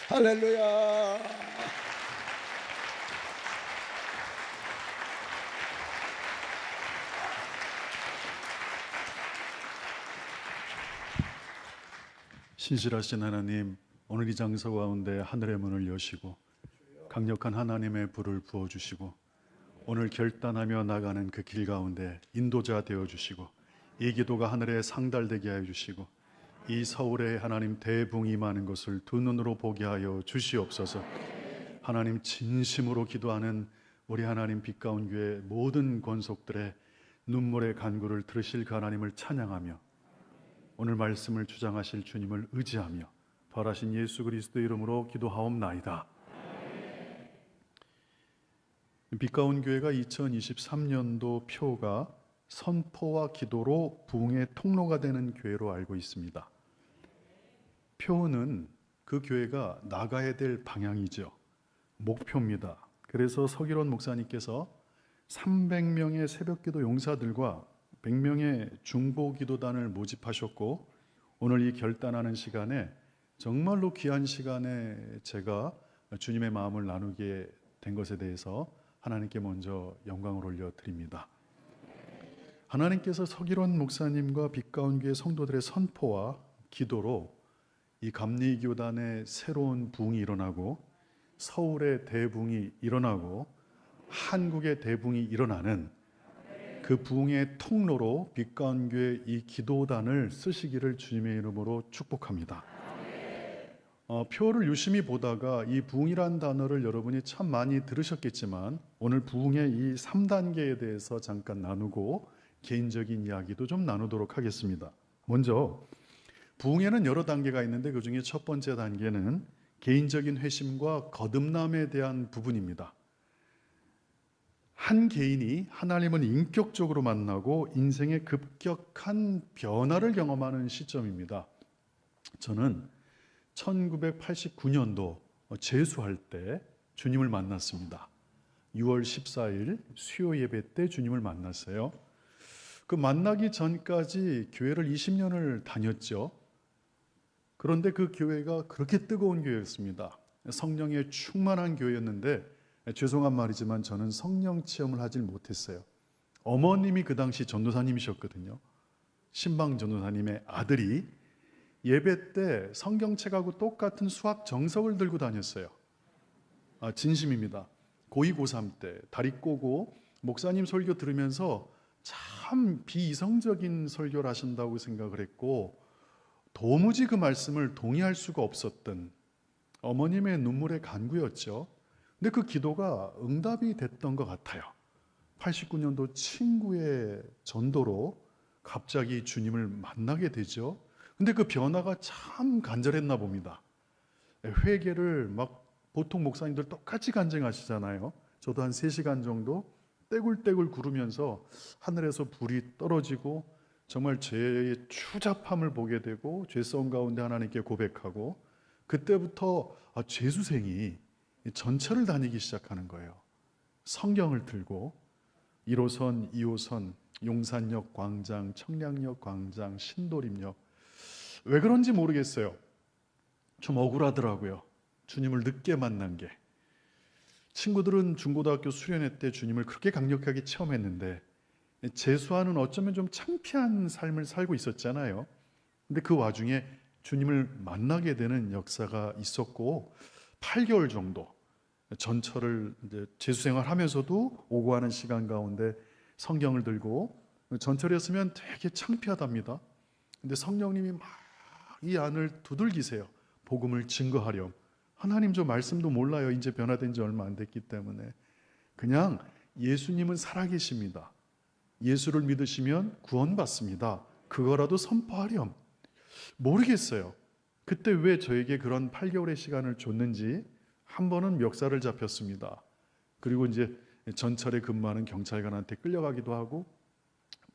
할렐루야. 신실하신 하나님, 오늘 이 장소 가운데 하늘의 문을 여시고 강력한 하나님의 불을 부어주시고 오늘 결단하며 나가는 그 길 가운데 인도자 되어주시고 이 기도가 하늘에 상달되게 하여 주시고 이 서울에 하나님 대붕이 임하는 것을 두 눈으로 보게 하여 주시옵소서. 하나님, 진심으로 기도하는 우리 하나님 빛가운 교회 모든 권속들의 눈물의 간구를 들으실 그 하나님을 찬양하며 오늘 말씀을 주장하실 주님을 의지하며 부활하신 예수 그리스도 이름으로 기도하옵나이다. 빛가운 교회가 2023년도 표가 선포와 기도로 부흥의 통로가 되는 교회로 알고 있습니다. 표는 그 교회가 나가야 될 방향이죠. 목표입니다. 그래서 서기론 목사님께서 300명의 새벽기도 용사들과 100명의 중보기도단을 모집하셨고 오늘 이 결단하는 시간에 정말로 귀한 시간에 제가 주님의 마음을 나누게 된 것에 대해서 하나님께 먼저 영광을 올려드립니다. 하나님께서 서기론 목사님과 빛가운 교회 성도들의 선포와 기도로 이 감리교단의 새로운 부흥이 일어나고 서울의 대부흥이 일어나고 한국의 대부흥이 일어나는 그 부흥의 통로로 빛가운 교회 이 기도단을 쓰시기를 주님의 이름으로 축복합니다. 표를 유심히 보다가 이 부흥이란 단어를 여러분이 참 많이 들으셨겠지만 오늘 부흥의 이 3단계에 대해서 잠깐 나누고 개인적인 이야기도 좀 나누도록 하겠습니다. 먼저 부흥에는 여러 단계가 있는데 그 중에 첫 번째 단계는 개인적인 회심과 거듭남에 대한 부분입니다. 한 개인이 하나님을 인격적으로 만나고 인생의 급격한 변화를 경험하는 시점입니다. 저는 1989년도 재수할 때 주님을 만났습니다. 6월 14일 수요 예배 때 주님을 만났어요. 그 만나기 전까지 교회를 20년을 다녔죠. 그런데 그 교회가 그렇게 뜨거운 교회였습니다. 성령에 충만한 교회였는데 죄송한 말이지만 저는 성령 체험을 하질 못했어요. 어머님이 그 당시 전도사님이셨거든요. 신방 전도사님의 아들이 예배 때 성경책하고 똑같은 수학 정석을 들고 다녔어요. 진심입니다. 고2, 고3 때 다리 꼬고 목사님 설교 들으면서 참 비이성적인 설교를 하신다고 생각을 했고 도무지 그 말씀을 동의할 수가 없었던 어머님의 눈물의 간구였죠. 근데 그 기도가 응답이 됐던 것 같아요. 89년도 친구의 전도로 갑자기 주님을 만나게 되죠. 근데 그 변화가 참 간절했나 봅니다. 회개를 막 보통 목사님들 똑같이 간증하시잖아요. 저도 한 3시간 정도 떼굴떼굴 구르면서 하늘에서 불이 떨어지고 정말 죄의 추잡함을 보게 되고 죄성 가운데 하나님께 고백하고 그때부터 죄수생이 전철을 다니기 시작하는 거예요. 성경을 들고 1호선, 2호선, 용산역 광장, 청량역 광장, 신도림역. 왜 그런지 모르겠어요. 좀 억울하더라고요. 주님을 늦게 만난 게. 친구들은 중고등학교 수련회 때 주님을 그렇게 강력하게 체험했는데 재수하는 어쩌면 좀 창피한 삶을 살고 있었잖아요. 근데 그 와중에 주님을 만나게 되는 역사가 있었고 8개월 정도 전철을 이제 재수생활 하면서도 오고 하는 시간 가운데 성경을 들고 전철이었으면 되게 창피하답니다. 근데 성령님이 막 이 안을 두들기세요. 복음을 증거하렴. 하나님 저 말씀도 몰라요. 이제 변화된 지 얼마 안 됐기 때문에. 그냥 예수님은 살아계십니다. 예수를 믿으시면 구원받습니다. 그거라도 선포하렴. 모르겠어요. 그때 왜 저에게 그런 8개월의 시간을 줬는지 한 번은 멱살을 잡혔습니다. 그리고 이제 전철에 근무하는 경찰관한테 끌려가기도 하고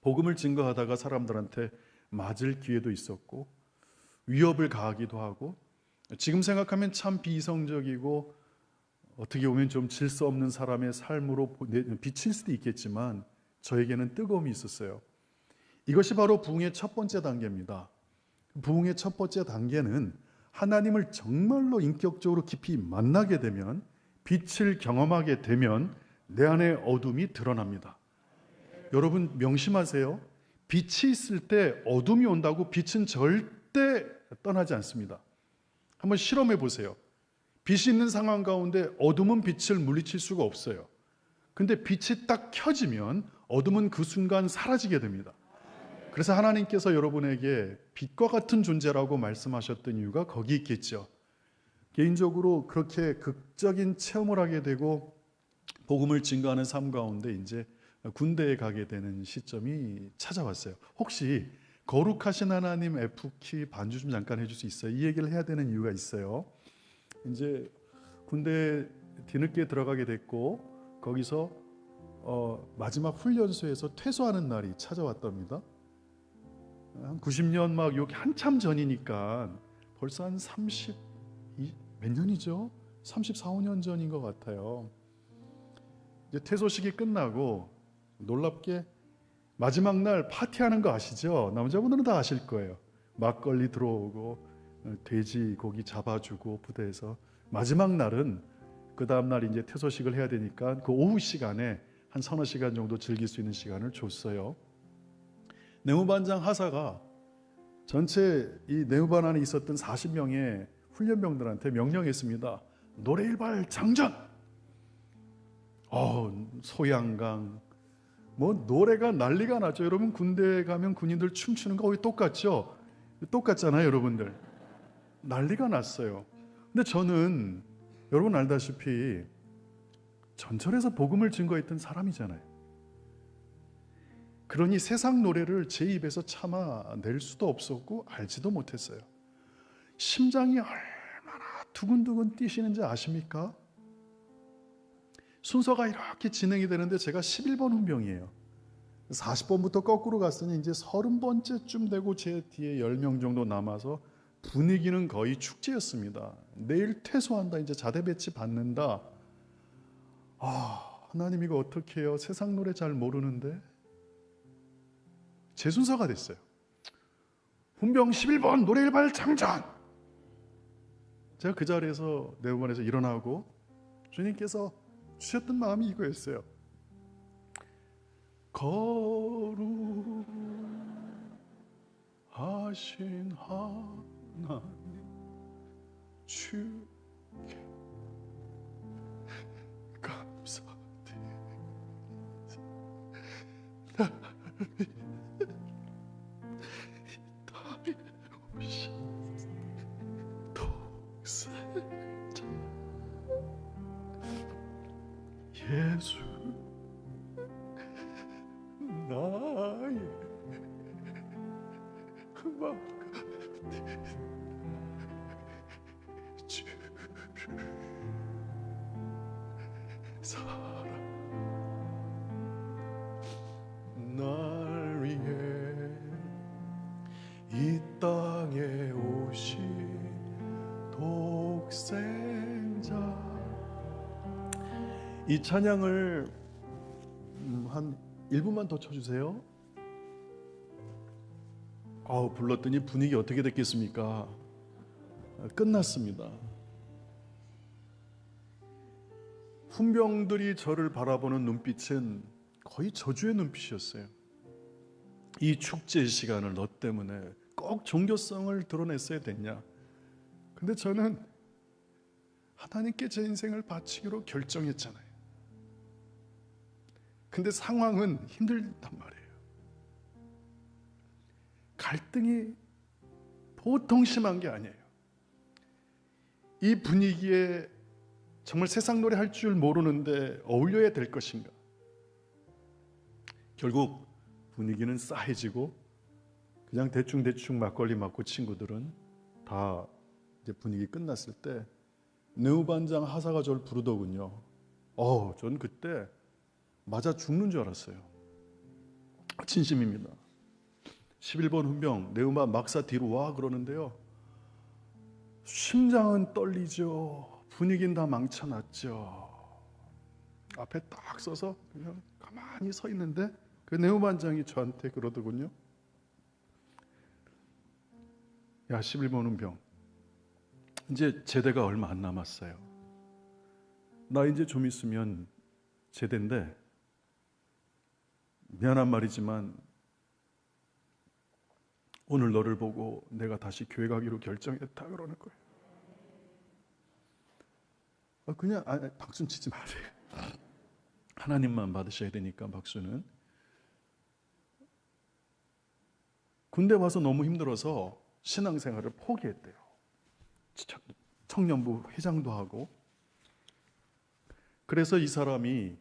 복음을 증거하다가 사람들한테 맞을 기회도 있었고 위협을 가하기도 하고 지금 생각하면 참 비이성적이고 어떻게 보면 좀 질서 없는 사람의 삶으로 비칠 수도 있겠지만 저에게는 뜨거움이 있었어요. 이것이 바로 부흥의 첫 번째 단계입니다. 부흥의 첫 번째 단계는 하나님을 정말로 인격적으로 깊이 만나게 되면, 빛을 경험하게 되면 내 안에 어둠이 드러납니다. 여러분 명심하세요. 빛이 있을 때 어둠이 온다고 빛은 절대 떠나지 않습니다. 한번 실험해 보세요. 빛이 있는 상황 가운데 어둠은 빛을 물리칠 수가 없어요. 근데 빛이 딱 켜지면 어둠은 그 순간 사라지게 됩니다. 그래서 하나님께서 여러분에게 빛과 같은 존재라고 말씀하셨던 이유가 거기 있겠죠. 개인적으로 그렇게 극적인 체험을 하게 되고 복음을 증거하는 삶 가운데 이제 군대에 가게 되는 시점이 찾아왔어요. 혹시 거룩하신 하나님 F키 반주 좀 잠깐 해줄 수 있어요? 이 얘기를 해야 되는 이유가 있어요. 이제 군대 뒤늦게 들어가게 됐고 거기서 마지막 훈련소에서 퇴소하는 날이 찾아왔답니다. 한 90년 막 여기 한참 전이니까 벌써 한 몇 년이죠? 34, 5년 전인 것 같아요. 이제 퇴소식이 끝나고 놀랍게 마지막 날 파티하는 거 아시죠? 남자분들은 다 아실 거예요. 막걸리 들어오고 돼지 고기 잡아주고 부대에서 마지막 날은 그 다음 날 이제 퇴소식을 해야 되니까 그 오후 시간에 한 서너 시간 정도 즐길 수 있는 시간을 줬어요. 내무반장 하사가 전체 이 내무반 안에 있었던 40명의 훈련병들한테 명령했습니다. 노래일발 장전! 소양강 뭐 노래가 난리가 났죠. 여러분 군대에 가면 군인들 춤추는 거 거의 똑같죠? 똑같잖아요 여러분들. 난리가 났어요. 근데 저는 여러분 알다시피 전철에서 복음을 증거했던 사람이잖아요. 그러니 세상 노래를 제 입에서 참아낼 수도 없었고 알지도 못했어요. 심장이 얼마나 두근두근 뛰시는지 아십니까? 순서가 이렇게 진행이 되는데 제가 11번 훈병이에요. 40번부터 거꾸로 갔으니 이제 30번째쯤 되고 제 뒤에 10명 정도 남아서 분위기는 거의 축제였습니다. 내일 퇴소한다, 이제 자대 배치 받는다. 하나님 이거 어떻게 해요? 세상 노래 잘 모르는데. 제 순서가 됐어요. 훈병 11번 노래일발 장전. 제가 그 자리에서 내무반에서 일어나고 주님께서 주셨던 마음이 이거였어요. 거룩하신 하나님 주께 감사드립니다. 나를 오신 독생자 예수 나의 마음 주를 사랑 날 위해 이 땅에 오신 독생자. 이 찬양을 한 1분만 더 쳐주세요. 불렀더니 분위기 어떻게 됐겠습니까? 끝났습니다. 훈병들이 저를 바라보는 눈빛은 거의 저주의 눈빛이었어요. 이 축제 시간을 너 때문에 꼭 종교성을 드러냈어야 됐냐? 근데 저는 하나님께 제 인생을 바치기로 결정했잖아요. 근데 상황은 힘들단 말이에요. 갈등이 보통 심한 게 아니에요. 이 분위기에 정말 세상 노래 할 줄 모르는데 어울려야 될 것인가? 결국 분위기는 싸해지고 그냥 대충 막걸리 맞고 친구들은 다 이제 분위기 끝났을 때 내무반장 하사가 저를 부르더군요. 전 그때 맞아 죽는 줄 알았어요. 진심입니다. 11번 훈병 내우만 막사 뒤로 와 그러는데요. 심장은 떨리죠. 분위기는 다 망쳐놨죠. 앞에 딱 서서 그냥 가만히 서 있는데 그 내우반장이 저한테 그러더군요. 야 11번 훈병 이제 제대가 얼마 안 남았어요. 나 이제 좀 있으면 제대인데 미안한 말이지만 오늘 너를 보고 내가 다시 교회 가기로 결정했다 그러는 거예요. 그냥 박수 치지 마세요. 하나님만 받으셔야 되니까 박수는. 군대 와서 너무 힘들어서 신앙생활을 포기했대요. 청년부 회장도 하고. 그래서 이 사람이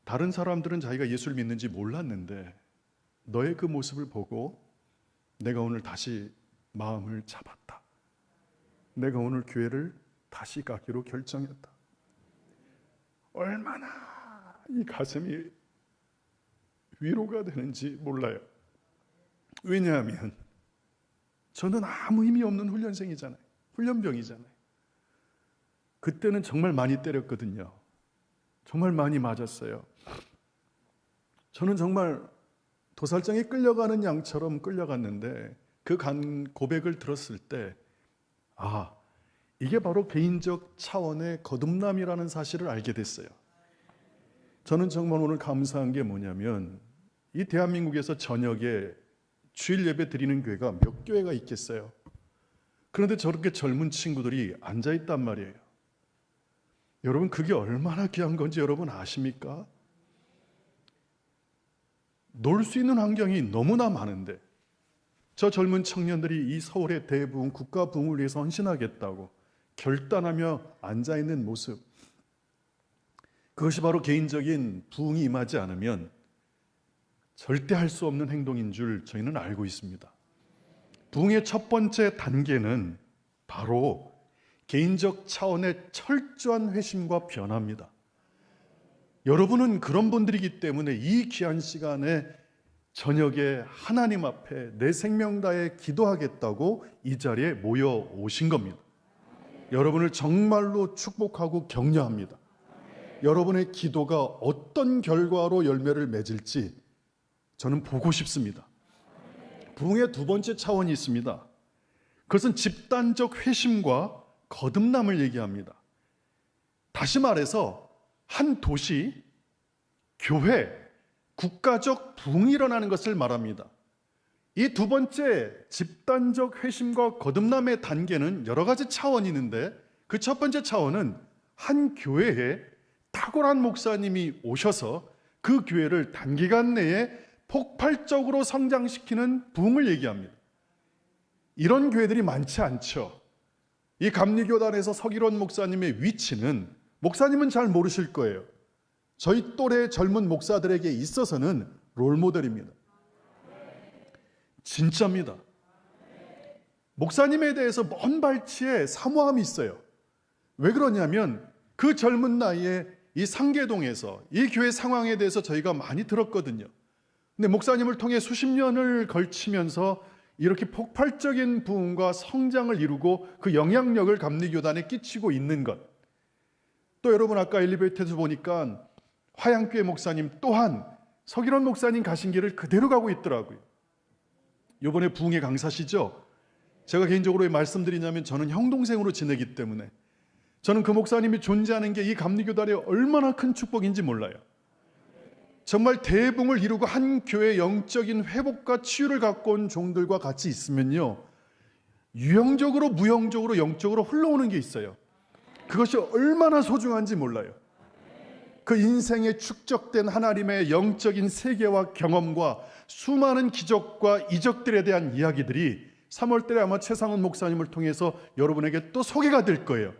다른 사람들은 자기가 예수를 믿는지 몰랐는데 너의 그 모습을 보고 내가 오늘 다시 마음을 잡았다. 내가 오늘 교회를 다시 가기로 결정했다. 얼마나 이 가슴이 위로가 되는지 몰라요. 왜냐하면 저는 아무 힘이 없는 훈련생이잖아요. 훈련병이잖아요. 그때는 정말 많이 때렸거든요. 정말 많이 맞았어요. 저는 정말 도살장에 끌려가는 양처럼 끌려갔는데 그 고백을 들었을 때 이게 바로 개인적 차원의 거듭남이라는 사실을 알게 됐어요. 저는 정말 오늘 감사한 게 뭐냐면 이 대한민국에서 저녁에 주일 예배 드리는 교회가 몇 교회가 있겠어요. 그런데 저렇게 젊은 친구들이 앉아있단 말이에요. 여러분 그게 얼마나 귀한 건지 여러분 아십니까? 놀 수 있는 환경이 너무나 많은데 저 젊은 청년들이 이 서울의 대부흥, 국가 부흥을 위해서 헌신하겠다고 결단하며 앉아있는 모습, 그것이 바로 개인적인 부흥이 임하지 않으면 절대 할 수 없는 행동인 줄 저희는 알고 있습니다. 부흥의 첫 번째 단계는 바로 개인적 차원의 철저한 회심과 변화입니다. 여러분은 그런 분들이기 때문에 이 귀한 시간에 저녁에 하나님 앞에 내 생명 다해 기도하겠다고 이 자리에 모여 오신 겁니다. 여러분을 정말로 축복하고 격려합니다. 여러분의 기도가 어떤 결과로 열매를 맺을지 저는 보고 싶습니다. 부흥의 두 번째 차원이 있습니다. 그것은 집단적 회심과 거듭남을 얘기합니다. 다시 말해서 한 도시, 교회, 국가적 부흥이 일어나는 것을 말합니다. 이 두 번째 집단적 회심과 거듭남의 단계는 여러 가지 차원이 있는데 그 첫 번째 차원은 한 교회에 탁월한 목사님이 오셔서 그 교회를 단기간 내에 폭발적으로 성장시키는 부흥을 얘기합니다. 이런 교회들이 많지 않죠. 이 감리교단에서 서기론 목사님의 위치는 목사님은 잘 모르실 거예요. 저희 또래 젊은 목사들에게 있어서는 롤모델입니다. 진짜입니다. 목사님에 대해서 먼 발치에 사모함이 있어요. 왜 그러냐면 그 젊은 나이에 이 상계동에서 이 교회 상황에 대해서 저희가 많이 들었거든요. 근데 목사님을 통해 수십 년을 걸치면서 이렇게 폭발적인 부흥과 성장을 이루고 그 영향력을 감리교단에 끼치고 있는 것. 또 여러분 아까 엘리베이터에서 보니까 화양교회 목사님 또한 서기론 목사님 가신 길을 그대로 가고 있더라고요. 이번에 부흥의 강사시죠? 제가 개인적으로 왜 말씀드리냐면 저는 형 동생으로 지내기 때문에 저는 그 목사님이 존재하는 게 이 감리교단에 얼마나 큰 축복인지 몰라요. 정말 대붕을 이루고 한 교회의 영적인 회복과 치유를 갖고 온 종들과 같이 있으면요, 유형적으로 무형적으로 영적으로 흘러오는 게 있어요. 그것이 얼마나 소중한지 몰라요. 그 인생에 축적된 하나님의 영적인 세계와 경험과 수많은 기적과 이적들에 대한 이야기들이 3월달에 아마 최상훈 목사님을 통해서 여러분에게 또 소개가 될 거예요.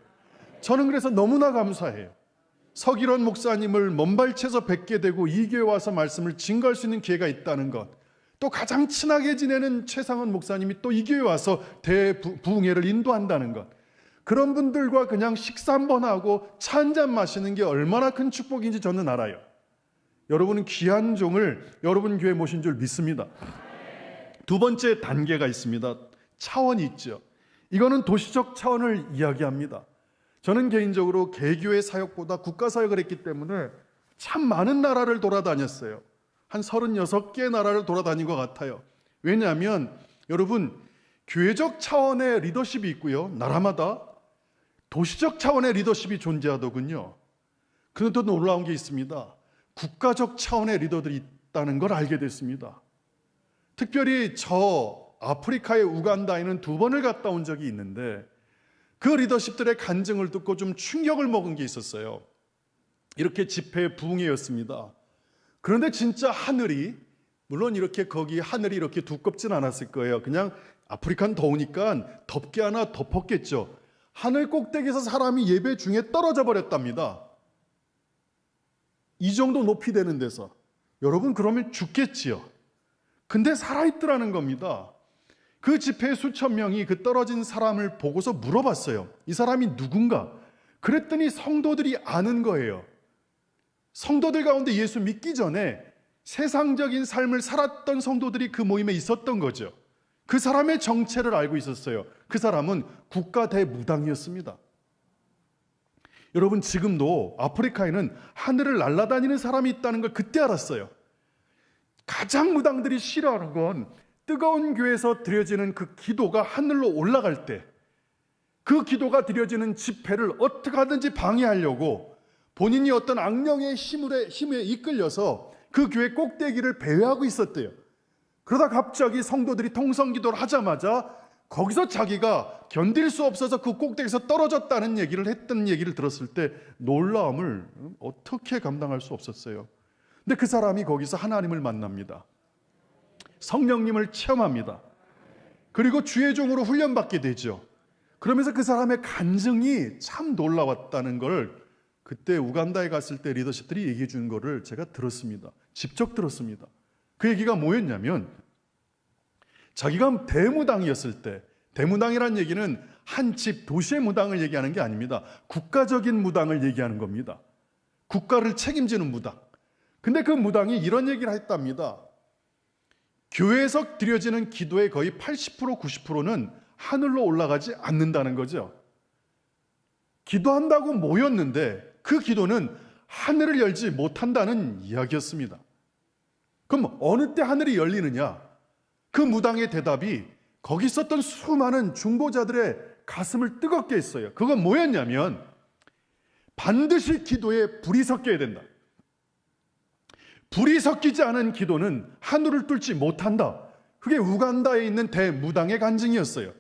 저는 그래서 너무나 감사해요. 서기론 목사님을 먼발치에서 뵙게 되고 이 교회 와서 말씀을 증거할 수 있는 기회가 있다는 것, 또 가장 친하게 지내는 최상훈 목사님이 또 이 교회 와서 대부흥회를 인도한다는 것, 그런 분들과 그냥 식사 한번 하고 차 한잔 마시는 게 얼마나 큰 축복인지 저는 알아요. 여러분은 귀한 종을 여러분 교회에 모신 줄 믿습니다. 두 번째 단계가 있습니다. 차원이 있죠. 이거는 도시적 차원을 이야기합니다. 저는 개인적으로 개교회 사역보다 국가 사역을 했기 때문에 참 많은 나라를 돌아다녔어요. 한 36개의 나라를 돌아다닌 것 같아요. 왜냐하면 여러분, 교회적 차원의 리더십이 있고요. 나라마다 도시적 차원의 리더십이 존재하더군요. 그런데 또 놀라운 게 있습니다. 국가적 차원의 리더들이 있다는 걸 알게 됐습니다. 특별히 저 아프리카의 우간다에는 2번을 갔다 온 적이 있는데 그 리더십들의 간증을 듣고 좀 충격을 먹은 게 있었어요. 이렇게 집회 부흥회였습니다. 그런데 진짜 하늘이, 물론 이렇게 거기 하늘이 이렇게 두껍진 않았을 거예요. 그냥 아프리카는 더우니까 덮개 하나 덮었겠죠. 하늘 꼭대기에서 사람이 예배 중에 떨어져 버렸답니다. 이 정도 높이 되는 데서. 여러분, 그러면 죽겠지요. 근데 살아있더라는 겁니다. 그 집회에 수천 명이 그 떨어진 사람을 보고서 물어봤어요. 이 사람이 누군가? 그랬더니 성도들이 아는 거예요. 성도들 가운데 예수 믿기 전에 세상적인 삶을 살았던 성도들이 그 모임에 있었던 거죠. 그 사람의 정체를 알고 있었어요. 그 사람은 국가 대무당이었습니다. 여러분, 지금도 아프리카에는 하늘을 날아다니는 사람이 있다는 걸 그때 알았어요. 가장 무당들이 싫어하는 건 뜨거운 교회에서 드려지는 그 기도가 하늘로 올라갈 때 그 기도가 드려지는 집회를 어떻게 하든지 방해하려고 본인이 어떤 악령의 힘에 이끌려서 그 교회 꼭대기를 배회하고 있었대요. 그러다 갑자기 성도들이 통성기도를 하자마자 거기서 자기가 견딜 수 없어서 그 꼭대기에서 떨어졌다는 얘기를 했던 얘기를 들었을 때 놀라움을 어떻게 감당할 수 없었어요. 근데 그 사람이 거기서 하나님을 만납니다. 성령님을 체험합니다. 그리고 주의 종으로 훈련받게 되죠. 그러면서 그 사람의 간증이 참 놀라웠다는 걸 그때 우간다에 갔을 때 리더십들이 얘기해 준 거를 제가 들었습니다. 직접 들었습니다. 그 얘기가 뭐였냐면 자기가 대무당이었을 때, 대무당이라는 얘기는 한 집 도시의 무당을 얘기하는 게 아닙니다. 국가적인 무당을 얘기하는 겁니다. 국가를 책임지는 무당. 근데 그 무당이 이런 얘기를 했답니다. 교회에서 드려지는 기도의 거의 80%, 90%는 하늘로 올라가지 않는다는 거죠. 기도한다고 모였는데 그 기도는 하늘을 열지 못한다는 이야기였습니다. 그럼 어느 때 하늘이 열리느냐? 그 무당의 대답이 거기 있었던 수많은 중보자들의 가슴을 뜨겁게 했어요. 그건 뭐였냐면 반드시 기도에 불이 섞여야 된다. 불이 섞이지 않은 기도는 하늘을 뚫지 못한다. 그게 우간다에 있는 대무당의 간증이었어요.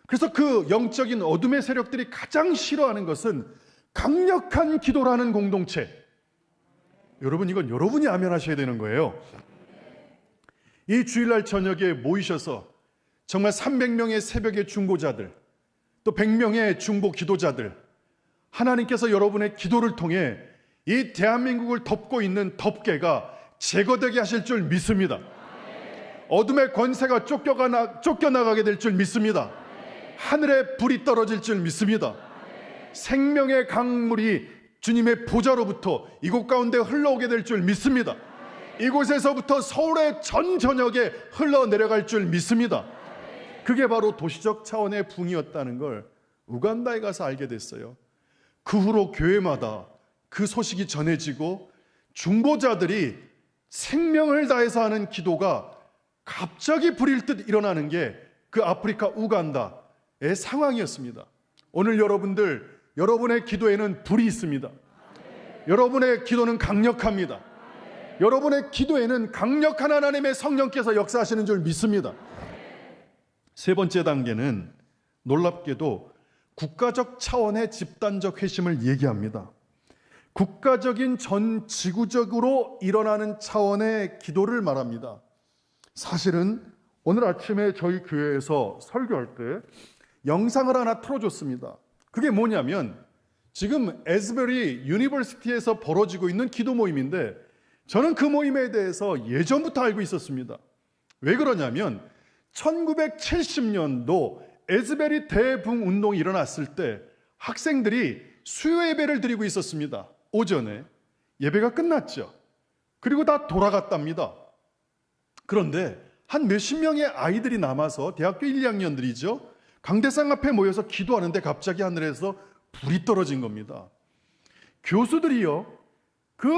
그래서 그 영적인 어둠의 세력들이 가장 싫어하는 것은 강력한 기도라는 공동체. 여러분, 이건 여러분이 아멘하셔야 되는 거예요. 이 주일날 저녁에 모이셔서 정말 300명의 새벽의 중보자들, 또 100명의 중보 기도자들, 하나님께서 여러분의 기도를 통해 이 대한민국을 덮고 있는 덮개가 제거되게 하실 줄 믿습니다. 어둠의 권세가 쫓겨나가게 될 줄 믿습니다. 하늘에 불이 떨어질 줄 믿습니다. 생명의 강물이 주님의 보좌로부터 이곳 가운데 흘러오게 될 줄 믿습니다. 이곳에서부터 서울의 전 전역에 흘러내려갈 줄 믿습니다. 그게 바로 도시적 차원의 붕이었다는 걸 우간다에 가서 알게 됐어요. 그 후로 교회마다 그 소식이 전해지고 중보자들이 생명을 다해서 하는 기도가 갑자기 불일 듯 일어나는 게 그 아프리카 우간다의 상황이었습니다. 오늘 여러분의 기도에는 불이 있습니다. 여러분의 기도는 강력합니다. 여러분의 기도에는 강력한 하나님의 성령께서 역사하시는 줄 믿습니다. 세 번째 단계는 놀랍게도 국가적 차원의 집단적 회심을 얘기합니다. 국가적인 전 지구적으로 일어나는 차원의 기도를 말합니다. 사실은 오늘 아침에 저희 교회에서 설교할 때 영상을 하나 틀어줬습니다. 그게 뭐냐면 지금 에스베리 유니버시티에서 벌어지고 있는 기도 모임인데 저는 그 모임에 대해서 예전부터 알고 있었습니다. 왜 그러냐면 1970년도 에스베리 대붕 운동이 일어났을 때 학생들이 수요 예배를 드리고 있었습니다. 오전에 예배가 끝났죠. 그리고 다 돌아갔답니다. 그런데 한 몇십 명의 아이들이 남아서 대학교 1, 2학년들이죠. 강대상 앞에 모여서 기도하는데 갑자기 하늘에서 불이 떨어진 겁니다. 교수들이요, 그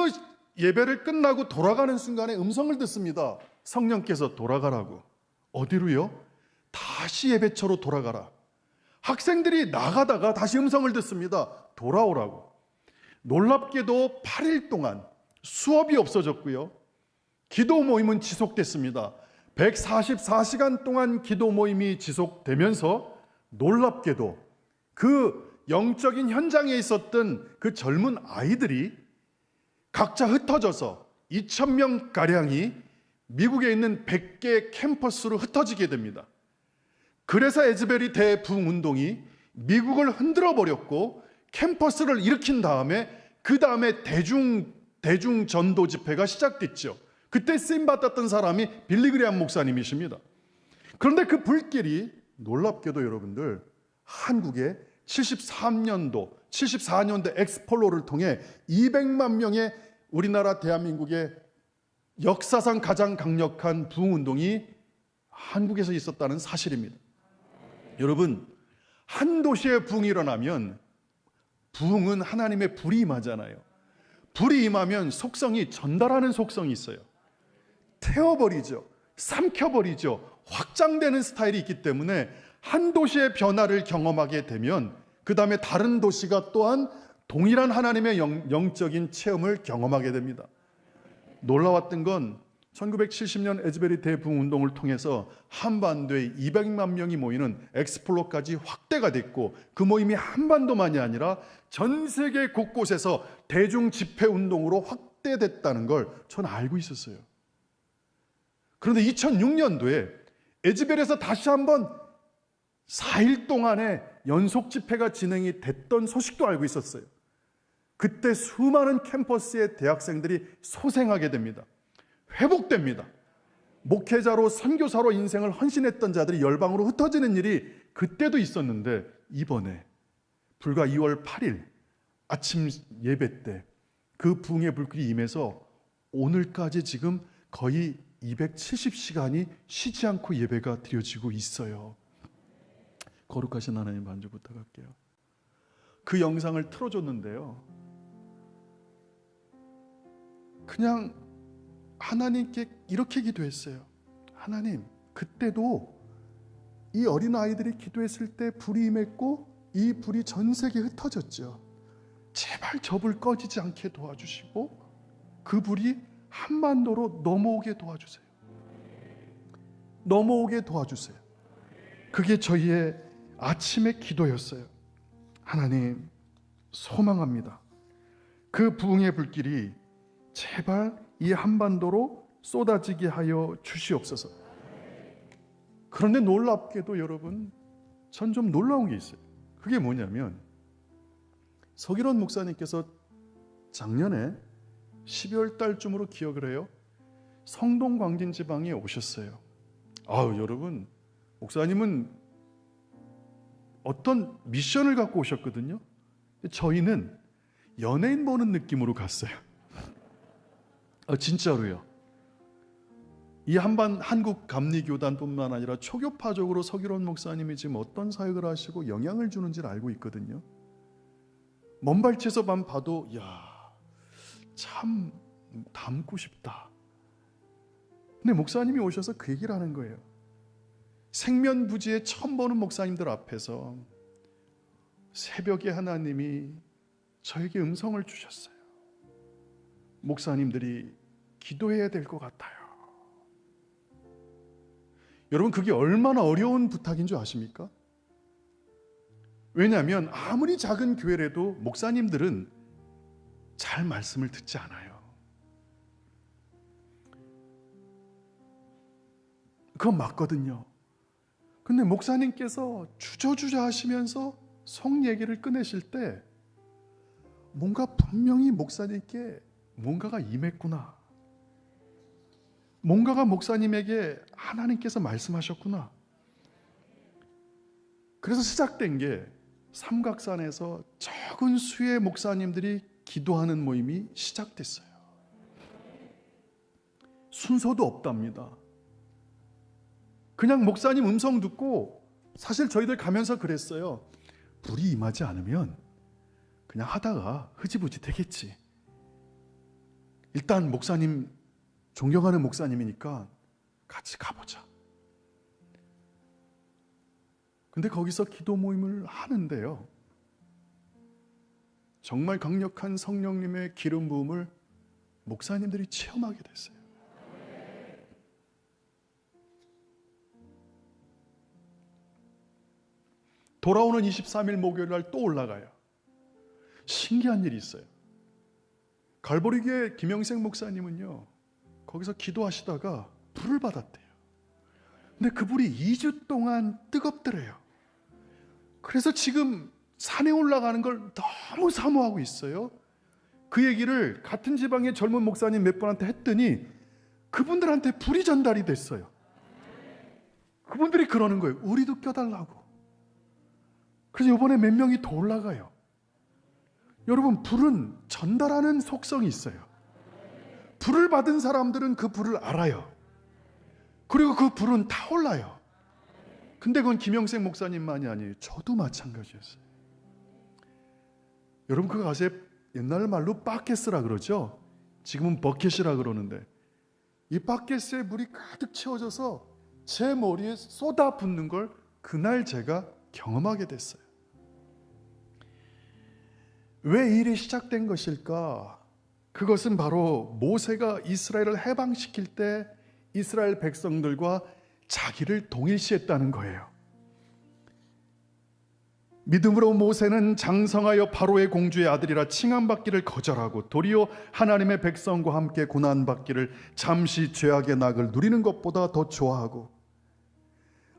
예배를 끝나고 돌아가는 순간에 음성을 듣습니다. 성령께서 돌아가라고. 어디로요? 다시 예배처로 돌아가라. 학생들이 나가다가 다시 음성을 듣습니다. 돌아오라고. 놀랍게도 8일 동안 수업이 없어졌고요. 기도 모임은 지속됐습니다. 144시간 동안 기도 모임이 지속되면서 놀랍게도 그 영적인 현장에 있었던 그 젊은 아이들이 각자 흩어져서 2,000명 가량이 미국에 있는 100개 캠퍼스로 흩어지게 됩니다. 그래서 에즈베리 대부흥운동이 미국을 흔들어 버렸고 캠퍼스를 일으킨 다음에 그 다음에 대중 전도 집회가 시작됐죠. 그때 쓰임 받았던 사람이 빌리 그레함 목사님이십니다. 그런데 그 불길이 놀랍게도 여러분들 한국에 74년도 엑스폴로를 통해 200만 명의 우리나라 대한민국의 역사상 가장 강력한 부흥운동이 한국에서 있었다는 사실입니다. 여러분, 한 도시에 부흥이 일어나면 부흥은 하나님의 불이 임하잖아요. 불이 임하면 속성이 전달하는 속성이 있어요. 태워버리죠. 삼켜버리죠. 확장되는 스타일이 있기 때문에 한 도시의 변화를 경험하게 되면 그 다음에 다른 도시가 또한 동일한 하나님의 영적인 체험을 경험하게 됩니다. 놀라웠던 건 1970년 에즈베리 대부흥운동을 통해서 한반도에 200만 명이 모이는 엑스플로까지 확대가 됐고 그 모임이 한반도만이 아니라 전 세계 곳곳에서 대중 집회 운동으로 확대됐다는 걸 저는 알고 있었어요. 그런데 2006년도에 에즈벨에서 다시 한번 4일 동안의 연속 집회가 진행이 됐던 소식도 알고 있었어요. 그때 수많은 캠퍼스의 대학생들이 소생하게 됩니다. 회복됩니다. 목회자로 선교사로 인생을 헌신했던 자들이 열방으로 흩어지는 일이 그때도 있었는데 이번에 불과 2월 8일 아침 예배 때 그 부흥의 불길이 임해서 오늘까지 지금 거의 270시간이 쉬지 않고 예배가 드려지고 있어요. 거룩하신 하나님 반주 부탁할게요. 그 영상을 틀어줬는데요, 그냥 하나님께 이렇게 기도했어요. 하나님, 그때도 이 어린아이들이 기도했을 때 불이 임했고 이 불이 전 세계에 흩어졌죠. 제발 저 불 꺼지지 않게 도와주시고 그 불이 한반도로 넘어오게 도와주세요. 넘어오게 도와주세요. 그게 저희의 아침의 기도였어요. 하나님, 소망합니다. 그 부흥의 불길이 제발 이 한반도로 쏟아지게 하여 주시옵소서. 그런데 놀랍게도 여러분, 전 좀 놀라운 게 있어요. 그게 뭐냐면 서기론 목사님께서 작년에 12월 달쯤으로 기억을 해요. 성동 광진 지방에 오셨어요. 여러분, 목사님은 어떤 미션을 갖고 오셨거든요. 저희는 연예인 보는 느낌으로 갔어요. 진짜로요. 이 한국 감리교단뿐만 아니라 초교파적으로 서기론 목사님이 지금 어떤 사역을 하시고 영향을 주는지를 알고 있거든요. 먼 발치에서만 봐도 참 닮고 싶다. 근데 목사님이 오셔서 그 얘기를 하는 거예요. 생면부지에 처음 보는 목사님들 앞에서 새벽에 하나님이 저에게 음성을 주셨어요. 목사님들이 기도해야 될 것 같아요. 여러분, 그게 얼마나 어려운 부탁인 줄 아십니까? 왜냐하면 아무리 작은 교회라도 목사님들은 잘 말씀을 듣지 않아요. 그건 맞거든요. 근데 목사님께서 주저주저 하시면서 속 얘기를 꺼내실 때 뭔가 분명히 목사님께 뭔가가 임했구나. 뭔가가 목사님에게 하나님께서 말씀하셨구나. 그래서 시작된 게 삼각산에서 적은 수의 목사님들이 기도하는 모임이 시작됐어요. 순서도 없답니다. 그냥 목사님 음성 듣고, 사실 저희들 가면서 그랬어요. 불이 임하지 않으면 그냥 하다가 흐지부지 되겠지. 일단 목사님, 존경하는 목사님이니까 같이 가보자. 근데 거기서 기도 모임을 하는데요, 정말 강력한 성령님의 기름 부음을 목사님들이 체험하게 됐어요. 돌아오는 23일 목요일 날 또 올라가요. 신기한 일이 있어요. 갈보리교회 김영생 목사님은요, 거기서 기도하시다가 불을 받았대요. 근데 그 불이 2주 동안 뜨겁더래요. 그래서 지금 산에 올라가는 걸 너무 사모하고 있어요. 그 얘기를 같은 지방의 젊은 목사님 몇 분한테 했더니 그분들한테 불이 전달이 됐어요. 그분들이 그러는 거예요. 우리도 껴달라고. 그래서 이번에 몇 명이 더 올라가요. 여러분, 불은 전달하는 속성이 있어요. 불을 받은 사람들은 그 불을 알아요. 그리고 그 불은 타올라요. 근데 그건 김영생 목사님만이 아니에요. 저도 마찬가지였어요. 여러분, 그거 아세요? 옛날 말로 바켓스라 그러죠. 지금은 버켓이라 그러는데, 이 바켓에 물이 가득 채워져서 제 머리에 쏟아붓는 걸 그날 제가 경험하게 됐어요. 왜 이 일이 시작된 것일까? 그것은 바로 모세가 이스라엘을 해방시킬 때 이스라엘 백성들과 자기를 동일시했다는 거예요. 믿음으로 모세는 장성하여 바로의 공주의 아들이라 칭함받기를 거절하고 도리어 하나님의 백성과 함께 고난받기를, 잠시 죄악의 낙을 누리는 것보다 더 좋아하고,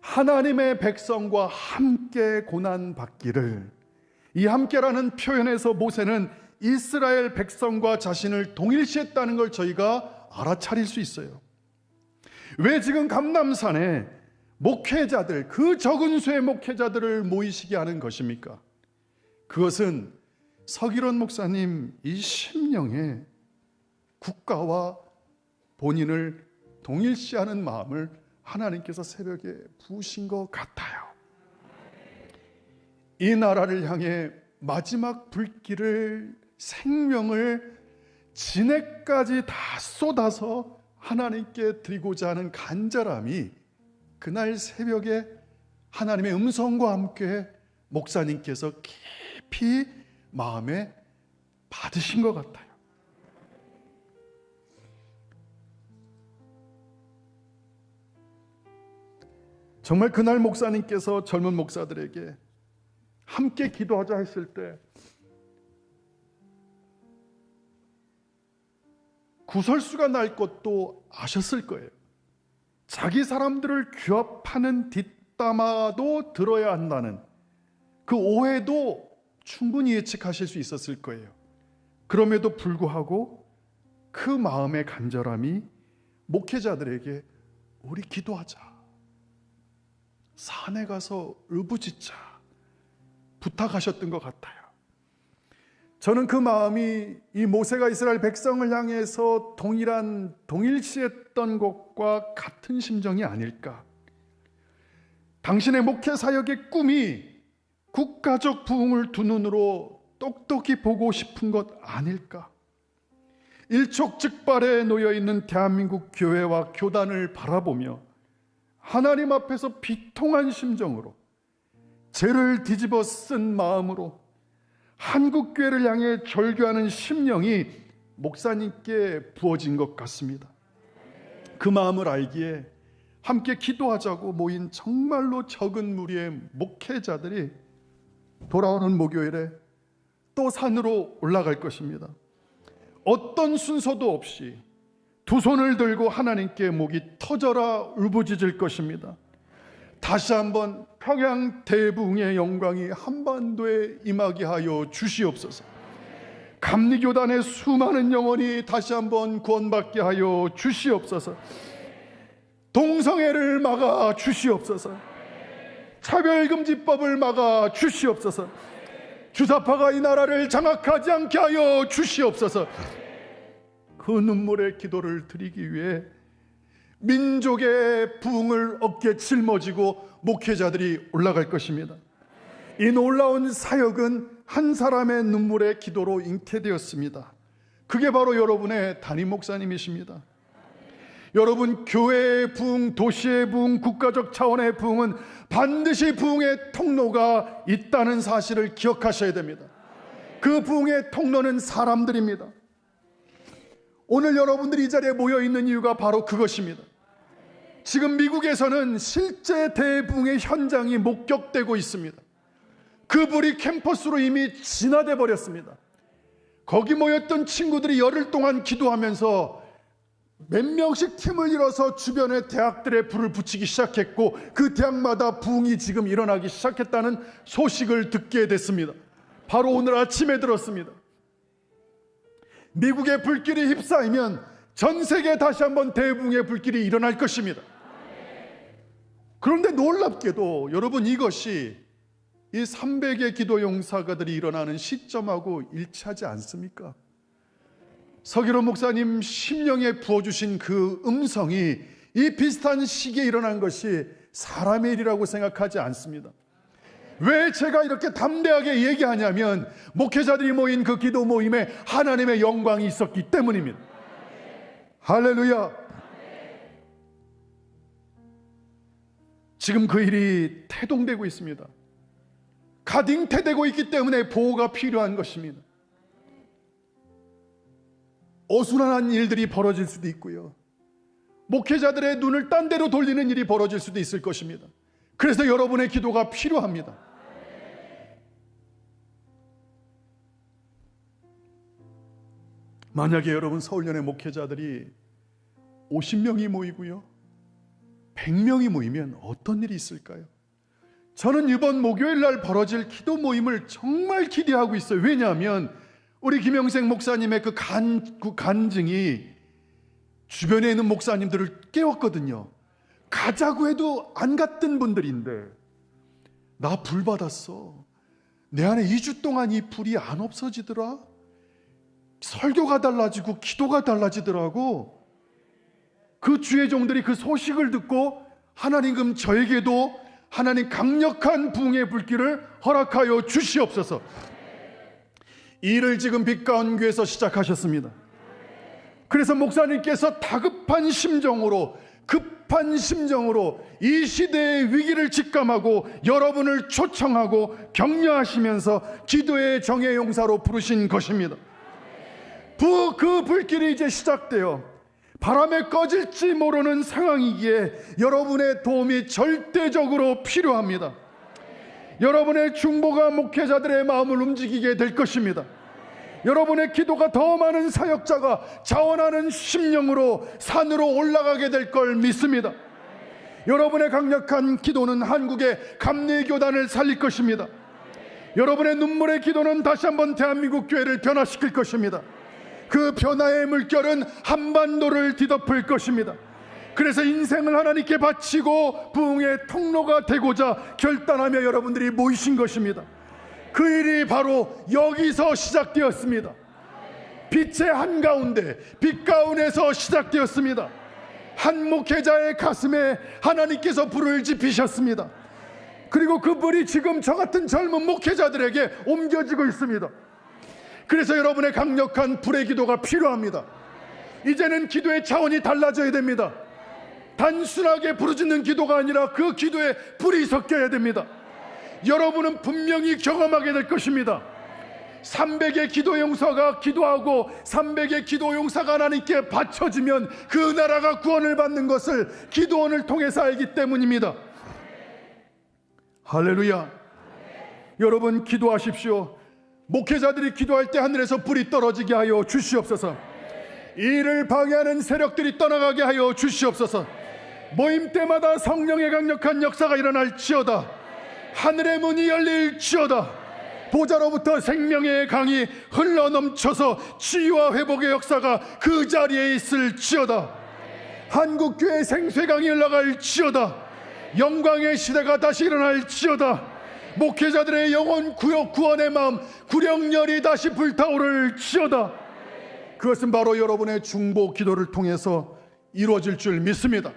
하나님의 백성과 함께 고난받기를, 이 함께라는 표현에서 모세는 이스라엘 백성과 자신을 동일시했다는 걸 저희가 알아차릴 수 있어요. 왜 지금 감람산에 목회자들, 그 적은 수의 목회자들을 모이시게 하는 것입니까? 그것은 서기론 목사님 이 심령에 국가와 본인을 동일시하는 마음을 하나님께서 새벽에 부으신 것 같아요. 이 나라를 향해 마지막 불길을, 생명을, 진액까지 다 쏟아서 하나님께 드리고자 하는 간절함이 그날 새벽에 하나님의 음성과 함께 목사님께서 깊이 마음에 받으신 것 같아요. 정말 그날 목사님께서 젊은 목사들에게 함께 기도하자 했을 때 구설수가 날 것도 아셨을 거예요. 자기 사람들을 규합하는 뒷담화도 들어야 한다는 그 오해도 충분히 예측하실 수 있었을 거예요. 그럼에도 불구하고 그 마음의 간절함이 목회자들에게 우리 기도하자, 산에 가서 울부짖자 부탁하셨던 것 같아요. 저는 그 마음이 이 모세가 이스라엘 백성을 향해서 동일시했던 것과 같은 심정이 아닐까. 당신의 목회 사역의 꿈이 국가적 부흥을 두 눈으로 똑똑히 보고 싶은 것 아닐까. 일촉즉발에 놓여있는 대한민국 교회와 교단을 바라보며 하나님 앞에서 비통한 심정으로, 죄를 뒤집어 쓴 마음으로 한국교회를 향해 절규하는 심령이 목사님께 부어진 것 같습니다. 그 마음을 알기에 함께 기도하자고 모인 정말로 적은 무리의 목회자들이 돌아오는 목요일에 또 산으로 올라갈 것입니다. 어떤 순서도 없이 두 손을 들고 하나님께 목이 터져라 울부짖을 것입니다. 다시 한번 평양 대붕의 영광이 한반도에 임하게 하여 주시옵소서. 감리교단의 수많은 영혼이 다시 한번 구원받게 하여 주시옵소서. 동성애를 막아 주시옵소서. 차별금지법을 막아 주시옵소서. 주사파가 이 나라를 장악하지 않게 하여 주시옵소서. 그 눈물의 기도를 드리기 위해 민족의 부흥을 어깨에 짊어지고 목회자들이 올라갈 것입니다. 이 놀라운 사역은 한 사람의 눈물의 기도로 잉태되었습니다. 그게 바로 여러분의 담임 목사님이십니다. 여러분, 교회의 부흥, 도시의 부흥, 국가적 차원의 부흥은 반드시 부흥의 통로가 있다는 사실을 기억하셔야 됩니다. 그 부흥의 통로는 사람들입니다. 오늘 여러분들이 이 자리에 모여 있는 이유가 바로 그것입니다. 지금 미국에서는 실제 대부흥의 현장이 목격되고 있습니다. 그 불이 캠퍼스로 이미 진화돼 버렸습니다. 거기 모였던 친구들이 열흘 동안 기도하면서 몇 명씩 팀을 이뤄서 주변의 대학들에 불을 붙이기 시작했고, 그 대학마다 부흥이 지금 일어나기 시작했다는 소식을 듣게 됐습니다. 바로 오늘 아침에 들었습니다. 미국의 불길이 휩싸이면 전 세계에 다시 한번 대부흥의 불길이 일어날 것입니다. 그런데 놀랍게도 여러분, 이것이 이 300의 기도 용사가들이 일어나는 시점하고 일치하지 않습니까? 서기로 목사님 심령에 부어주신 그 음성이 이 비슷한 시기에 일어난 것이 사람의 일이라고 생각하지 않습니다. 왜 제가 이렇게 담대하게 얘기하냐면, 목회자들이 모인 그 기도 모임에 하나님의 영광이 있었기 때문입니다. 할렐루야. 지금 그 일이 태동되고 있습니다. 가딩태되고 있기 때문에 보호가 필요한 것입니다. 어수선한 일들이 벌어질 수도 있고요, 목회자들의 눈을 딴 데로 돌리는 일이 벌어질 수도 있을 것입니다. 그래서 여러분의 기도가 필요합니다. 만약에 여러분 서울연의 목회자들이 50명이 모이고요, 100명이 모이면 어떤 일이 있을까요? 저는 이번 목요일 날 벌어질 기도 모임을 정말 기대하고 있어요. 왜냐하면 우리 김영생 목사님의 그 간증이 주변에 있는 목사님들을 깨웠거든요. 가자고 해도 안 갔던 분들인데, 나 불 받았어, 내 안에 2주 동안 이 불이 안 없어지더라, 설교가 달라지고 기도가 달라지더라고. 그 주의 종들이 그 소식을 듣고, 하나님 그럼 저에게도 하나님 강력한 부흥의 불길을 허락하여 주시옵소서. 이 일을 지금 빛가운 교회에서 시작하셨습니다. 그래서 목사님께서 다급한 심정으로, 급한 심정으로 이 시대의 위기를 직감하고 여러분을 초청하고 격려하시면서 기도의 정예 용사로 부르신 것입니다. 그 불길이 이제 시작되어 바람에 꺼질지 모르는 상황이기에 여러분의 도움이 절대적으로 필요합니다. 여러분의 중보가 목회자들의 마음을 움직이게 될 것입니다. 여러분의 기도가 더 많은 사역자가 자원하는 심령으로 산으로 올라가게 될 걸 믿습니다. 여러분의 강력한 기도는 한국의 감리교단을 살릴 것입니다. 여러분의 눈물의 기도는 다시 한번 대한민국 교회를 변화시킬 것입니다. 그 변화의 물결은 한반도를 뒤덮을 것입니다. 그래서 인생을 하나님께 바치고 부흥의 통로가 되고자 결단하며 여러분들이 모이신 것입니다. 그 일이 바로 여기서 시작되었습니다. 빛의 한가운데, 빛 가운데서 시작되었습니다. 한 목회자의 가슴에 하나님께서 불을 지피셨습니다. 그리고 그 불이 지금 저 같은 젊은 목회자들에게 옮겨지고 있습니다. 그래서 여러분의 강력한 불의 기도가 필요합니다. 이제는 기도의 차원이 달라져야 됩니다. 단순하게 부르짖는 기도가 아니라 그 기도에 불이 섞여야 됩니다. 여러분은 분명히 경험하게 될 것입니다. 300의 기도 용사가 기도하고 300의 기도 용사가 하나님께 바쳐지면 그 나라가 구원을 받는 것을 기도원을 통해서 알기 때문입니다. 할렐루야. 여러분 기도하십시오. 목회자들이 기도할 때 하늘에서 불이 떨어지게 하여 주시옵소서. 이를 방해하는 세력들이 떠나가게 하여 주시옵소서. 모임 때마다 성령의 강력한 역사가 일어날지어다. 하늘의 문이 열릴지어다. 보좌로부터 생명의 강이 흘러넘쳐서 치유와 회복의 역사가 그 자리에 있을지어다. 한국교회 생수강이 흘러갈지어다. 영광의 시대가 다시 일어날지어다. 목회자들의 영혼 구원의 마음 구령열이 다시 불타오를지어다. 그것은 바로 여러분의 중보 기도를 통해서 이루어질 줄 믿습니다.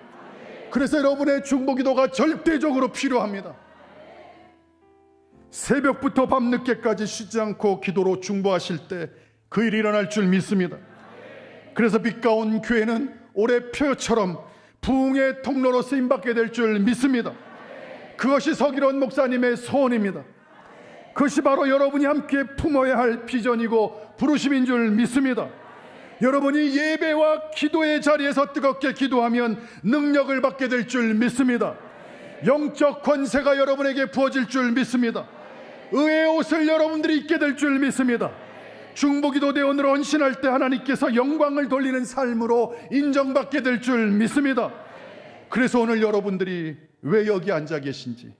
그래서 여러분의 중보 기도가 절대적으로 필요합니다. 새벽부터 밤늦게까지 쉬지 않고 기도로 중보하실 때 그 일이 일어날 줄 믿습니다. 그래서 빛가온 교회는 올해 표처럼 부흥의 통로로 쓰임받게 될 줄 믿습니다. 그것이 서기론 목사님의 소원입니다. 그것이 바로 여러분이 함께 품어야 할 비전이고 부르심인 줄 믿습니다. 여러분이 예배와 기도의 자리에서 뜨겁게 기도하면 능력을 받게 될 줄 믿습니다. 영적 권세가 여러분에게 부어질 줄 믿습니다. 의의 옷을 여러분들이 입게 될 줄 믿습니다. 중보기도 대원으로 헌신할 때 하나님께서 영광을 돌리는 삶으로 인정받게 될 줄 믿습니다. 그래서 오늘 여러분들이 왜 여기 앉아 계신지,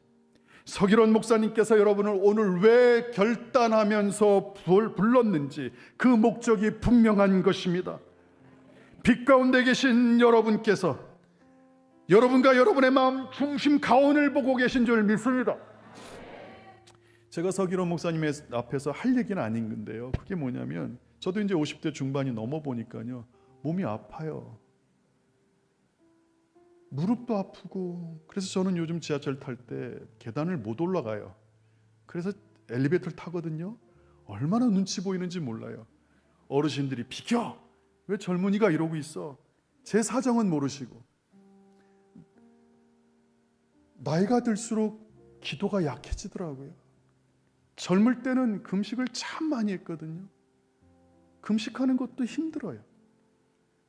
서기론 목사님께서 여러분을 오늘 왜 결단하면서 불렀는지 그 목적이 분명한 것입니다. 빛 가운데 계신 여러분께서 여러분과 여러분의 마음 중심 가운을 보고 계신 줄 믿습니다. 제가 서기론 목사님의 앞에서 할 얘기는 아닌 건데요, 그게 뭐냐면 저도 이제 50대 중반이 넘어 보니까요, 몸이 아파요. 무릎도 아프고. 그래서 저는 요즘 지하철 탈 때 계단을 못 올라가요. 그래서 엘리베이터를 타거든요. 얼마나 눈치 보이는지 몰라요. 어르신들이 비켜! 왜 젊은이가 이러고 있어? 제 사정은 모르시고. 나이가 들수록 기도가 약해지더라고요. 젊을 때는 금식을 참 많이 했거든요. 금식하는 것도 힘들어요.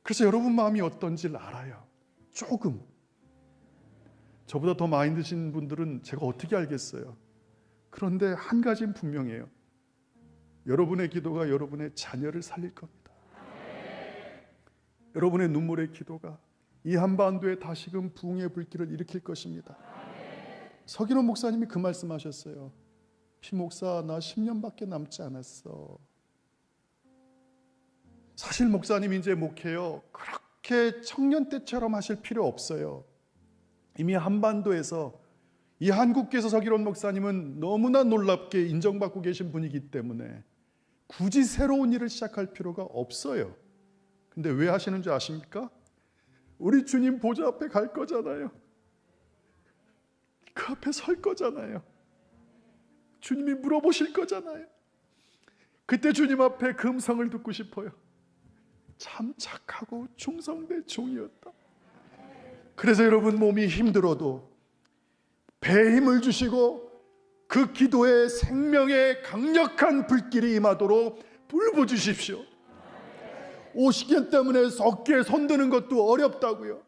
그래서 여러분 마음이 어떤지를 알아요. 조금. 저보다 더 많이 드신 분들은 제가 어떻게 알겠어요. 그런데 한 가지는 분명해요. 여러분의 기도가 여러분의 자녀를 살릴 겁니다. 여러분의 눈물의 기도가 이 한반도에 다시금 부흥의 불길을 일으킬 것입니다. 서기론 목사님이 그 말씀하셨어요. 피 목사, 나 10년밖에 남지 않았어. 사실 목사님이 이제 목회요, 그렇게 청년 때처럼 하실 필요 없어요. 이미 한반도에서 이 한국께서 서기론 목사님은 너무나 놀랍게 인정받고 계신 분이기 때문에 굳이 새로운 일을 시작할 필요가 없어요. 근데 왜 하시는 줄 아십니까? 우리 주님 보좌 앞에 갈 거잖아요. 그 앞에 설 거잖아요. 주님이 물어보실 거잖아요. 그때 주님 앞에 그 음성을 듣고 싶어요. 참 착하고 충성된 종이었다. 그래서 여러분 몸이 힘들어도 배에 힘을 주시고 그 기도에 생명의 강력한 불길이 임하도록 불부주십시오. 오시견 때문에 어깨에 손드는 것도 어렵다고요.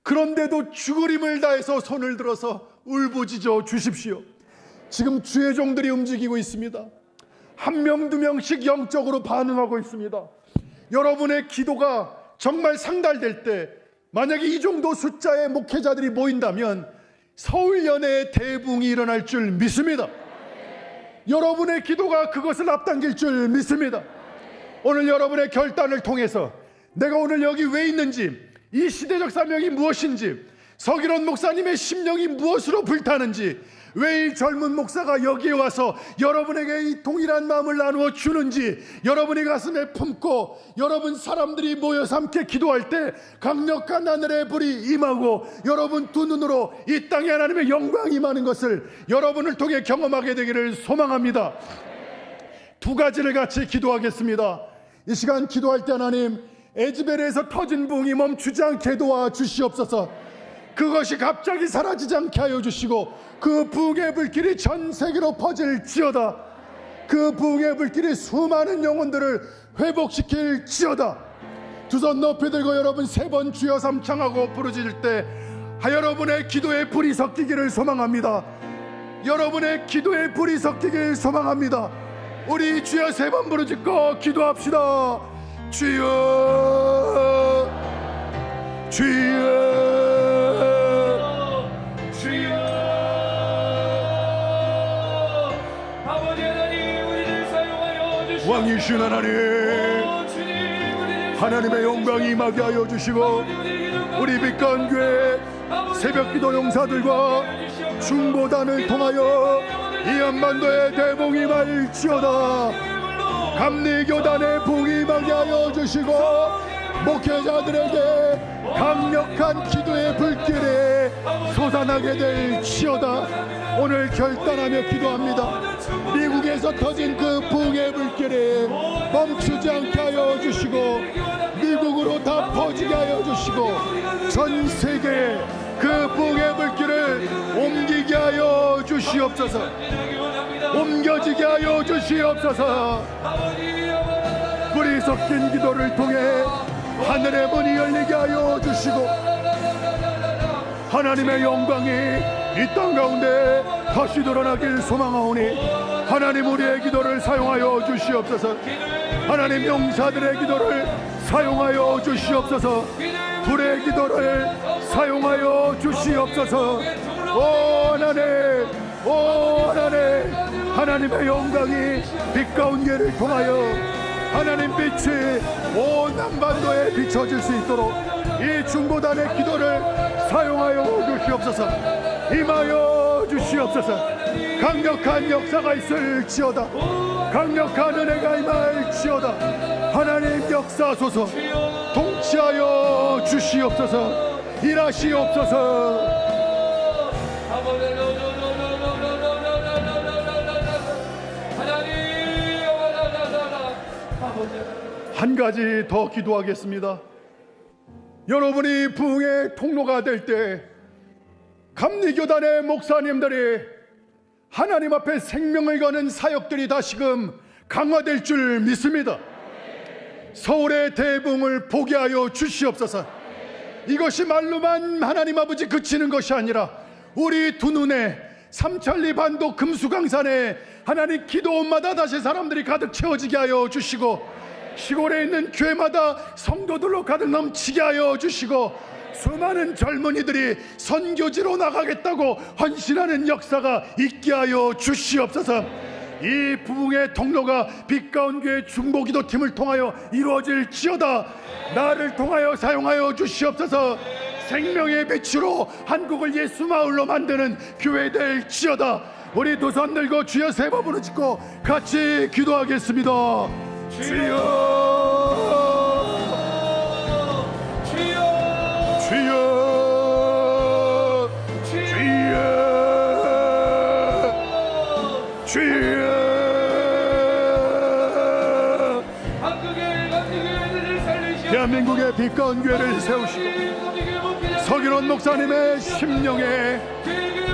그런데도 죽을 힘을 다해서 손을 들어서 울부짖어 주십시오. 지금 주의 종들이 움직이고 있습니다. 한 명, 두 명씩 영적으로 반응하고 있습니다. 여러분의 기도가 정말 상달될 때 만약에 이 정도 숫자의 목회자들이 모인다면 서울 연회의 대붕이 일어날 줄 믿습니다. 여러분의 기도가 그것을 앞당길 줄 믿습니다. 오늘 여러분의 결단을 통해서 내가 오늘 여기 왜 있는지, 이 시대적 사명이 무엇인지, 서기론 목사님의 심령이 무엇으로 불타는지, 왜 이 젊은 목사가 여기에 와서 여러분에게 이 동일한 마음을 나누어 주는지 여러분의 가슴에 품고 여러분 사람들이 모여서 함께 기도할 때 강력한 하늘의 불이 임하고 여러분 두 눈으로 이 땅에 하나님의 영광이 임하는 것을 여러분을 통해 경험하게 되기를 소망합니다. 두 가지를 같이 기도하겠습니다. 이 시간 기도할 때 하나님, 에즈벨에서 터진 부흥이 멈추지 않게 도와주시옵소서. 그것이 갑자기 사라지지 않게 하여 주시고 그 부흥의 불길이 전 세계로 퍼질지어다. 그 부흥의 불길이 수많은 영혼들을 회복시킬지어다. 두 손 높이 들고 여러분 세 번 주여 삼창하고 부르짖을 때 여러분의 기도에 불이 섞이기를 소망합니다. 여러분의 기도에 불이 섞이기를 소망합니다. 우리 주여 세 번 부르짖고 기도합시다. 주여, 주여, 왕이신 하나님, 하나님의 영광이 임하게 하여 주시고 우리 빛간 교회 새벽기도 용사들과 중보단을 통하여 이 한반도의 대봉이 임할지어다. 감리교단의 봉이 임하게 하여 주시고 목회자들에게 강력한 기도의 불길이 솟아나게 될지어다. 오늘 결단하며 기도합니다. 미국에서 터진 그 부흥의 불길이 멈추지 않게 하여 주시고 미국으로 다 퍼지게 하여 주시고 전 세계에 그 부흥의 물길을 옮기게 하여 주시옵소서. 옮겨지게 하여 주시옵소서. 뿌리 섞인 기도를 통해 하늘의 문이 열리게 하여 주시고 하나님의 영광이 이 땅 가운데 다시 드러나길 소망하오니 하나님 우리의 기도를 사용하여 주시옵소서. 하나님 용사들의 기도를 사용하여 주시옵소서. 불의 기도를 사용하여 주시옵소서. 오 하나님, 오 하나님, 하나님의 영광이 빛 가운데를 통하여 하나님 빛이 온 남반도에 비춰질 수 있도록 이 중보단의 기도를 사용하여 주시옵소서. 임하여 주시옵소서. 강력한 역사가 있을지어다. 강력한 은혜가 임할지어다. 하나님 역사소서. 통치하여 주시옵소서. 일하시옵소서. 한 가지 더 기도하겠습니다. 여러분이 부흥의 통로가 될 때 감리교단의 목사님들이 하나님 앞에 생명을 거는 사역들이 다시금 강화될 줄 믿습니다. 서울의 대부흥을 보게 하여 주시옵소서. 이것이 말로만 하나님 아버지 그치는 것이 아니라 우리 두 눈에 삼천리 반도 금수강산에 하나님 기도원마다 다시 사람들이 가득 채워지게 하여 주시고 시골에 있는 교회마다 성도들로 가득 넘치게 하여 주시고 수많은 젊은이들이 선교지로 나가겠다고 헌신하는 역사가 있게 하여 주시옵소서. 이 부흥의 통로가 빛가운 교회 중보기도팀을 통하여 이루어질지어다. 나를 통하여 사용하여 주시옵소서. 생명의 빛으로 한국을 예수마을로 만드는 교회 될지어다. 우리 두 손 들고 주여 세 번 부르짖고 같이 기도하겠습니다. 주여, 주여, 주여, 주여, 주여. 대한민국의 빛가운 교회를 세우시고 서기론 목사님의 심령에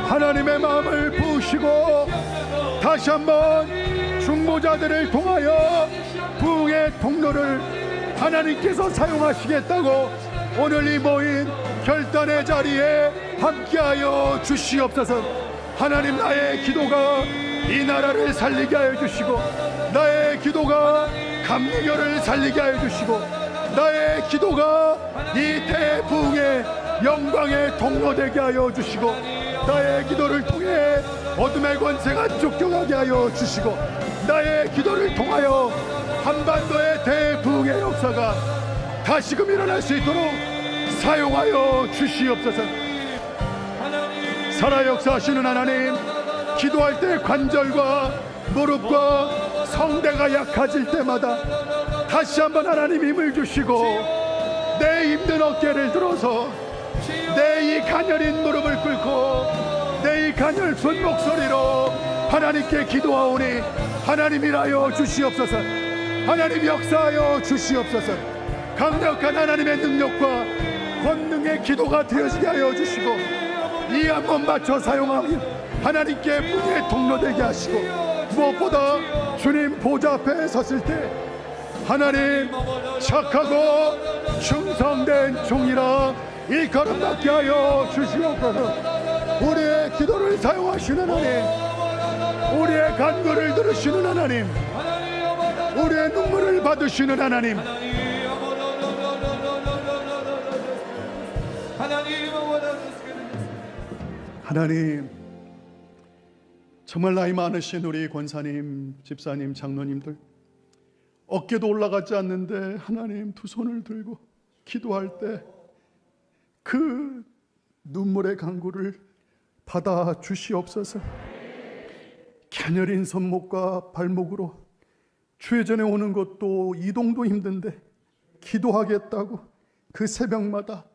하나님의 마음을 부으시고 다시 한번 중보자들을 통하여 부흥의 통로를 하나님께서 사용하시겠다고 오늘 이 모인 결단의 자리에 함께하여 주시옵소서. 하나님, 나의 기도가 이 나라를 살리게 하여 주시고 나의 기도가 감리교를 살리게 하여 주시고 나의 기도가 이 대부흥의 영광의 통로되게 하여 주시고 나의 기도를 통해 어둠의 권세가 쫓겨가게 하여 주시고 나의 기도를 통하여 한반도의 대부흥의 역사가 다시금 일어날 수 있도록 사용하여 주시옵소서. 살아 역사하시는 하나님, 기도할 때 관절과 무릎과 성대가 약해질 때마다 다시 한번 하나님 힘을 주시고 내 힘든 어깨를 들어서 내 이 가녀린 무릎을 꿇고 내 이 가녀픈 목소리로 하나님께 기도하오니 하나님 일하여 주시옵소서. 하나님 역사하여 주시옵소서. 강력한 하나님의 능력과 권능의 기도가 되어지게 하여 주시고 이 한 번 맞춰 사용하며 하나님께 부흥의 통로되게 하시고 무엇보다 주님 보좌 앞에 섰을 때 하나님 착하고 충성된 종이라 일컬음받게 하여 주시옵소서. 우리의 기도를 사용하시는 하나님, 우리의 간구를 들으시는 하나님, 우리의 눈물을 받으시는 하나님, 하나님, 정말 나이 많으신 우리 권사님, 집사님, 장로님들 어깨도 올라가지 않는데 하나님 두 손을 들고 기도할 때 그 눈물의 강구를 받아 주시옵소서. 갸녀린 손목과 발목으로 주회전에 오는 것도 이동도 힘든데 기도하겠다고 그 새벽마다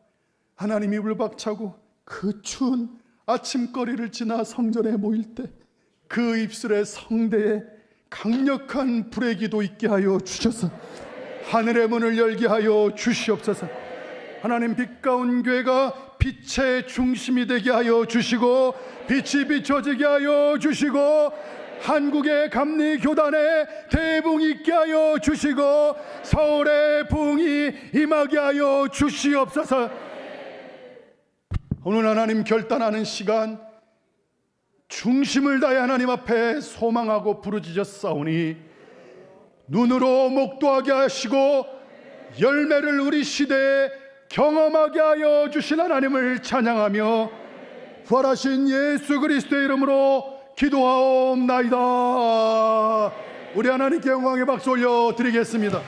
하나님 이불 박차고 그 추운 아침거리를 지나 성전에 모일 때 그 입술의 성대에 강력한 불의 기도 있게 하여 주셔서 하늘의 문을 열게 하여 주시옵소서. 하나님, 빛 가운 교회가 빛의 중심이 되게 하여 주시고 빛이 비춰지게 하여 주시고 한국의 감리교단에 대붕이 있게 하여 주시고 서울의 부흥이 임하게 하여 주시옵소서. 오늘 하나님, 결단하는 시간, 중심을 다해 하나님 앞에 소망하고 부르짖었사오니 눈으로 목도하게 하시고 열매를 우리 시대에 경험하게 하여 주신 하나님을 찬양하며 부활하신 예수 그리스도의 이름으로 기도하옵나이다. 우리 하나님께 영광의 박수 올려 드리겠습니다.